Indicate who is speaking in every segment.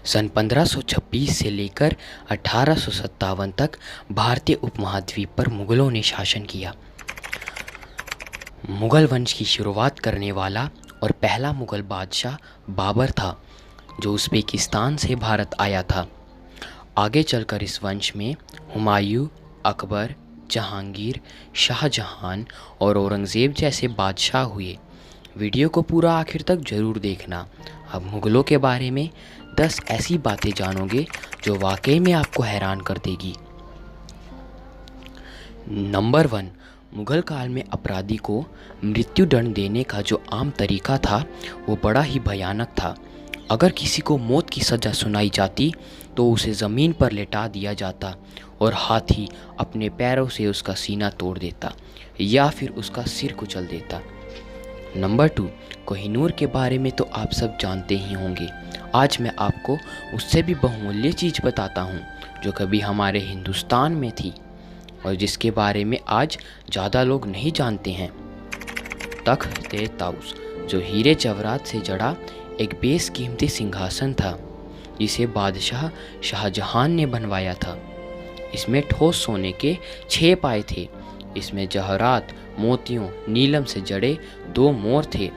Speaker 1: सन 1526 से लेकर 1857 तक भारतीय उपमहाद्वीप पर मुगलों ने शासन किया। मुगल वंश की शुरुआत करने वाला और पहला मुगल बादशाह बाबर था, जो उज़्बेकिस्तान से भारत आया था। आगे चलकर इस वंश में हुमायूं, अकबर, जहांगीर, शाहजहां और औरंगज़ेब जैसे बादशाह हुए। वीडियो को पूरा आखिर तक ज़रूर देखना। अब मुग़लों के बारे में 10 ऐसी बातें जानोगे जो वाकई में आपको हैरान कर देगी। नंबर 1, मुग़ल काल में अपराधी को मृत्युदंड देने का जो आम तरीका था वो बड़ा ही भयानक था। अगर किसी को मौत की सज़ा सुनाई जाती तो उसे ज़मीन पर लेटा दिया जाता और हाथी अपने पैरों से उसका सीना तोड़ देता या फिर उसका सिर कुचल देता। नंबर 2, कोहिनूर के बारे में तो आप सब जानते ही होंगे। आज मैं आपको उससे भी बहुमूल्य चीज़ बताता हूँ जो कभी हमारे हिंदुस्तान में थी और जिसके बारे में आज ज़्यादा लोग नहीं जानते हैं। तख्त-ए-ताउस, जो हीरे जवाहरात से जड़ा एक बेशकीमती सिंहासन था जिसे बादशाह शाहजहां ने बनवाया था। इसमें ठोस सोने के 6 पाए थे। इसमें जवाहरात, मोतियों, नीलम से जड़े 2 मोर थे।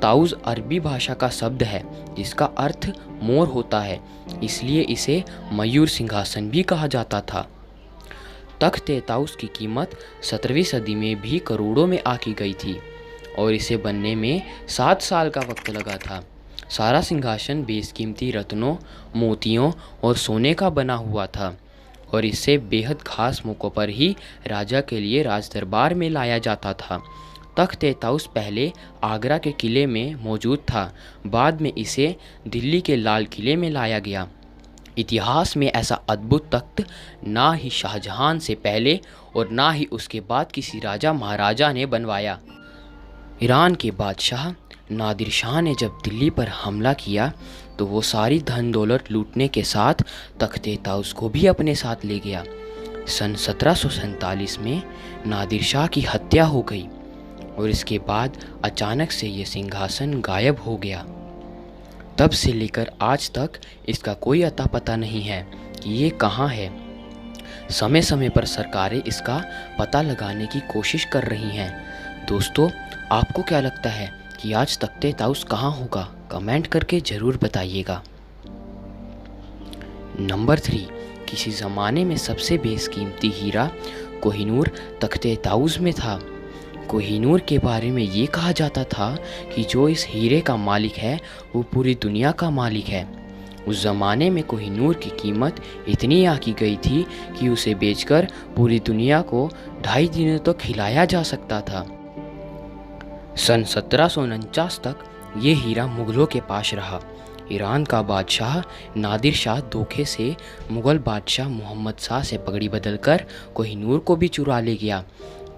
Speaker 1: ताउस अरबी भाषा का शब्द है जिसका अर्थ मोर होता है, इसलिए इसे मयूर सिंहासन भी कहा जाता था। तख्त-ए-ताउस की कीमत 17वीं सदी में भी करोड़ों में आकी गई थी और इसे बनने में 7 साल का वक्त लगा था। सारा सिंहासन बेशकीमती रत्नों, मोतियों और सोने का बना हुआ था और इसे बेहद खास मौक़ों पर ही राजा के लिए राजदरबार में लाया जाता था। तख्त-ए-ताउस पहले आगरा के किले में मौजूद था, बाद में इसे दिल्ली के लाल किले में लाया गया। इतिहास में ऐसा अद्भुत तख्त ना ही शाहजहां से पहले और ना ही उसके बाद किसी राजा महाराजा ने बनवाया। ईरान के बादशाह नादिर शाह ने जब दिल्ली पर हमला किया तो वो सारी धन दौलत लूटने के साथ तख्त-ए-ताउस को भी अपने साथ ले गया। सन 1747 में नादिर शाह की हत्या हो गई और इसके बाद अचानक से ये सिंहासन गायब हो गया। तब से लेकर आज तक इसका कोई अता पता नहीं है कि ये कहाँ है। समय समय पर सरकारें इसका पता लगाने की कोशिश कर रही हैं। दोस्तों, आपको क्या लगता है कि आज तख्त-ए-ताउस कहाँ होगा? कमेंट करके ज़रूर बताइएगा। नंबर 3, किसी ज़माने में सबसे बेशकीमती हीरा कोहिनूर तख्त-ए-ताउस में था। कोहिनूर के बारे में ये कहा जाता था कि जो इस हीरे का मालिक है वो पूरी दुनिया का मालिक है। उस ज़माने में कोहिनूर की कीमत इतनी आकी गई थी कि उसे बेचकर पूरी दुनिया को 2.5 दिनों तक खिलाया जा सकता था। सन 1749 तक ये हीरा मुग़लों के पास रहा। ईरान का बादशाह नादिर शाह धोखे से मुग़ल बादशाह मोहम्मद शाह से पगड़ी बदलकर कोहिनूर को भी चुरा ले गया।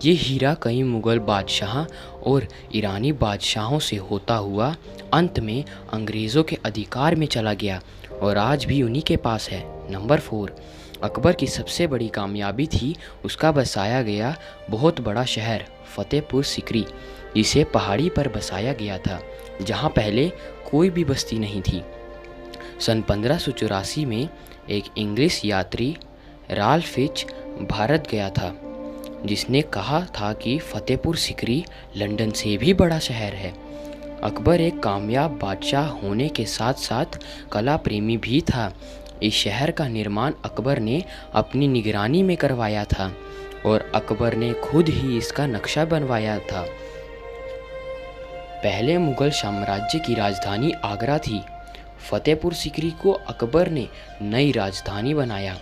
Speaker 1: ये हीरा कई मुग़ल बादशाह और ईरानी बादशाहों से होता हुआ अंत में अंग्रेज़ों के अधिकार में चला गया और आज भी उन्हीं के पास है। नंबर 4, अकबर की सबसे बड़ी कामयाबी थी उसका बसाया गया बहुत बड़ा शहर फतेहपुर सिकरी, जिसे पहाड़ी पर बसाया गया था जहाँ पहले कोई भी बस्ती नहीं थी। सन 1584 में एक इंग्लिश यात्री राल्फ फिच भारत गया था जिसने कहा था कि फतेहपुर सिकरी लंदन से भी बड़ा शहर है। अकबर एक कामयाब बादशाह होने के साथ साथ कला प्रेमी भी था। इस शहर का निर्माण अकबर ने अपनी निगरानी में करवाया था और अकबर ने खुद ही इसका नक्शा बनवाया था। पहले मुग़ल साम्राज्य की राजधानी आगरा थी। फतेहपुर सिकरी को अकबर ने नई राजधानी बनाया।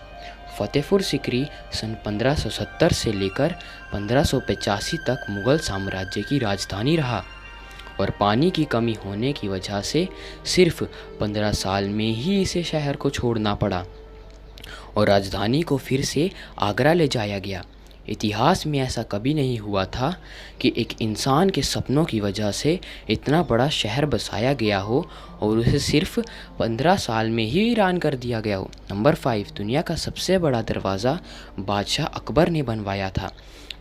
Speaker 1: फतेहपुर सिकरी सन 1570 से लेकर 1585 तक मुग़ल साम्राज्य की राजधानी रहा और पानी की कमी होने की वजह से सिर्फ 15 साल में ही इसे शहर को छोड़ना पड़ा और राजधानी को फिर से आगरा ले जाया गया। इतिहास में ऐसा कभी नहीं हुआ था कि एक इंसान के सपनों की वजह से इतना बड़ा शहर बसाया गया हो और उसे सिर्फ 15 साल में ही वीरान कर दिया गया हो। नंबर 5, दुनिया का सबसे बड़ा दरवाज़ा बादशाह अकबर ने बनवाया था।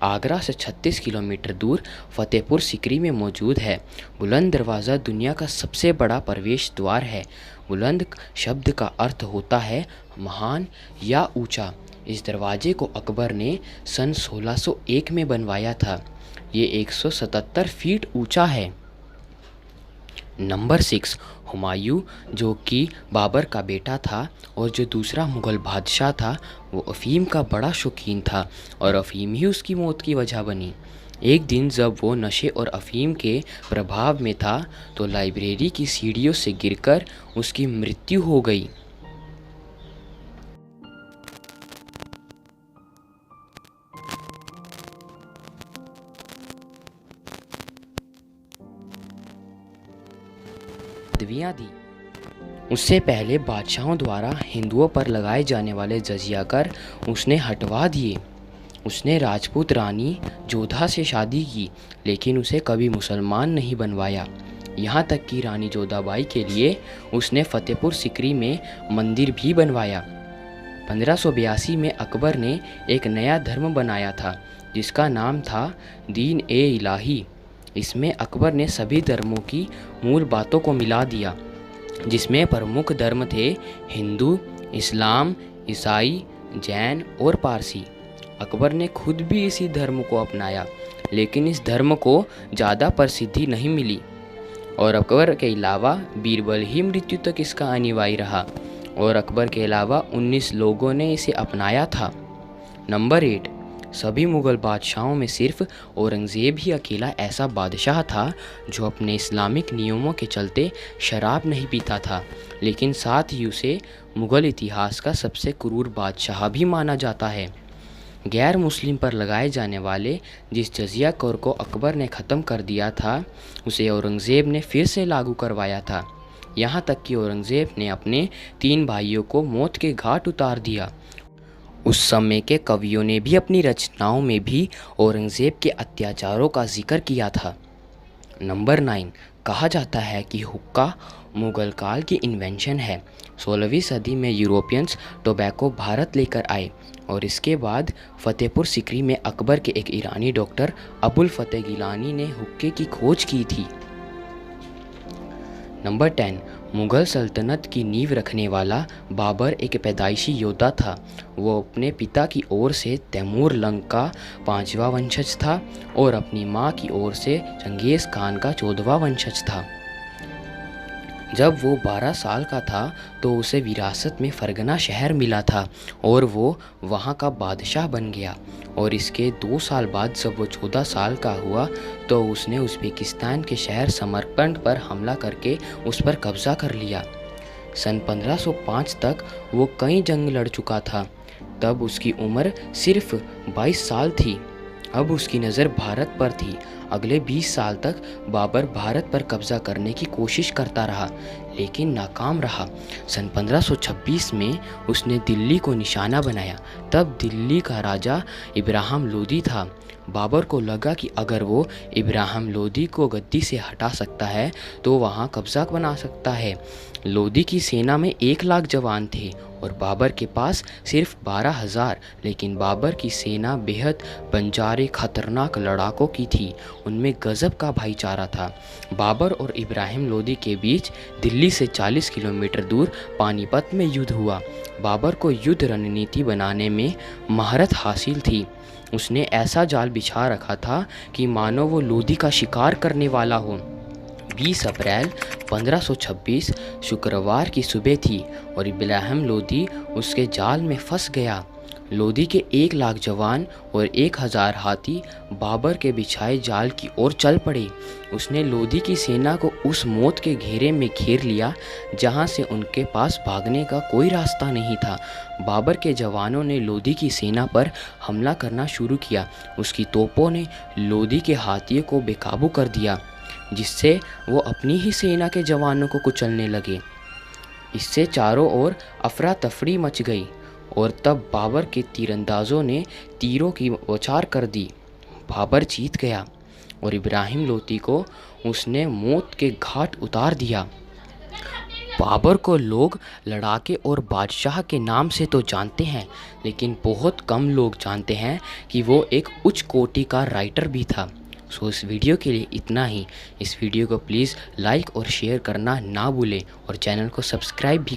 Speaker 1: आगरा से 36 किलोमीटर दूर फतेहपुर सिकरी में मौजूद है। बुलंद दरवाज़ा दुनिया का सबसे बड़ा प्रवेश द्वार है। बुलंद शब्द का अर्थ होता है महान या ऊंचा। इस दरवाजे को अकबर ने सन 1601 में बनवाया था। ये 177 फीट ऊंचा है। नंबर 6, हुमायूं, जो कि बाबर का बेटा था और जो दूसरा मुग़ल बादशाह था, वो अफ़ीम का बड़ा शौकीन था और अफ़ीम ही उसकी मौत की वजह बनी। एक दिन जब वो नशे और अफ़ीम के प्रभाव में था तो लाइब्रेरी की सीढ़ियों से गिरकर उसकी मृत्यु हो गई। पदवियाँ दी। उससे पहले बादशाहों द्वारा हिंदुओं पर लगाए जाने वाले जजिया कर उसने हटवा दिए। उसने राजपूत रानी जोधा से शादी की, लेकिन उसे कभी मुसलमान नहीं बनवाया। यहाँ तक कि रानी जोधाबाई के लिए उसने फतेहपुर सिकरी में मंदिर भी बनवाया। 1582 में अकबर ने एक नया धर्म बनाया था जिसका नाम था दीन ए इलाही। इसमें अकबर ने सभी धर्मों की मूल बातों को मिला दिया, जिसमें प्रमुख धर्म थे हिंदू, इस्लाम, ईसाई, जैन और पारसी। अकबर ने खुद भी इसी धर्म को अपनाया, लेकिन इस धर्म को ज़्यादा प्रसिद्धि नहीं मिली और अकबर के अलावा बीरबल ही मृत्यु तक इसका अनुयायी रहा और अकबर के अलावा 19 लोगों ने इसे अपनाया था। नंबर 8, सभी मुग़ल बादशाहों में सिर्फ औरंगज़ेब ही अकेला ऐसा बादशाह था जो अपने इस्लामिक नियमों के चलते शराब नहीं पीता था, लेकिन साथ ही उसे मुग़ल इतिहास का सबसे क्रूर बादशाह भी माना जाता है। गैर मुस्लिम पर लगाए जाने वाले जिस जजिया कर को अकबर ने ख़त्म कर दिया था, उसे औरंगज़ेब ने फिर से लागू करवाया था। यहाँ तक कि औरंगज़ेब ने अपने 3 भाइयों को मौत के घाट उतार दिया। उस समय के कवियों ने भी अपनी रचनाओं में भी औरंगज़ेब के अत्याचारों का जिक्र किया था। नंबर 9, कहा जाता है कि हुक्का मुग़ल काल की इन्वेंशन है। 16वीं सदी में यूरोपियंस टोबैको भारत लेकर आए और इसके बाद फतेहपुर सिकरी में अकबर के एक ईरानी डॉक्टर अबुल फतेह गिलानी ने हुक्के की खोज की थी। नंबर 10, मुग़ल सल्तनत की नींव रखने वाला बाबर एक पैदाइशी योद्धा था। वो अपने पिता की ओर से तैमूर लंग का 5वां वंशज था और अपनी माँ की ओर से चंगेज़ खान का 14वां वंशज था। जब वो 12 साल का था तो उसे विरासत में फरगना शहर मिला था और वो वहाँ का बादशाह बन गया और इसके 2 साल बाद जब वो 14 साल का हुआ तो उसने उज़्बेकिस्तान के शहर समरकंद पर हमला करके उस पर कब्ज़ा कर लिया। सन 1505 तक वो कई जंग लड़ चुका था। तब उसकी उम्र सिर्फ 22 साल थी। अब उसकी नज़र भारत पर थी। अगले 20 साल तक बाबर भारत पर कब्ज़ा करने की कोशिश करता रहा, लेकिन नाकाम रहा। सन 1526 में उसने दिल्ली को निशाना बनाया। तब दिल्ली का राजा इब्राहिम लोदी था। बाबर को लगा कि अगर वो इब्राहिम लोदी को गद्दी से हटा सकता है तो वहाँ कब्ज़ा बना सकता है। लोदी की सेना में 1 लाख जवान थे और बाबर के पास सिर्फ 12,000, लेकिन बाबर की सेना बेहद बंजारे खतरनाक लड़ाकों की थी। उनमें गजब का भाईचारा था। बाबर और इब्राहिम लोदी के बीच दिल्ली से 40 किलोमीटर दूर पानीपत में युद्ध हुआ। बाबर को युद्ध रणनीति बनाने में महारत हासिल थी। उसने ऐसा जाल बिछा रखा था कि मानो वो लोदी का शिकार करने वाला हो। 20 अप्रैल 1526 शुक्रवार की सुबह थी और इब्राहिम लोदी उसके जाल में फंस गया। लोदी के 1 लाख जवान और 1000 हाथी बाबर के बिछाए जाल की ओर चल पड़े। उसने लोदी की सेना को उस मौत के घेरे में घेर लिया जहां से उनके पास भागने का कोई रास्ता नहीं था। बाबर के जवानों ने लोदी की सेना पर हमला करना शुरू किया। उसकी तोपों ने लोदी के हाथियों को बेकाबू कर दिया, जिससे वो अपनी ही सेना के जवानों को कुचलने लगे। इससे चारों ओर अफरा तफरी मच गई और तब बाबर के तीरंदाजों ने तीरों की बौछार कर दी। बाबर जीत गया और इब्राहिम लोदी को उसने मौत के घाट उतार दिया। बाबर को लोग लड़ाके और बादशाह के नाम से तो जानते हैं, लेकिन बहुत कम लोग जानते हैं कि वो एक उच्च कोटि का राइटर भी था। सो इस वीडियो के लिए इतना ही। इस वीडियो को प्लीज़ लाइक और शेयर करना ना भूलें और चैनल को सब्सक्राइब भी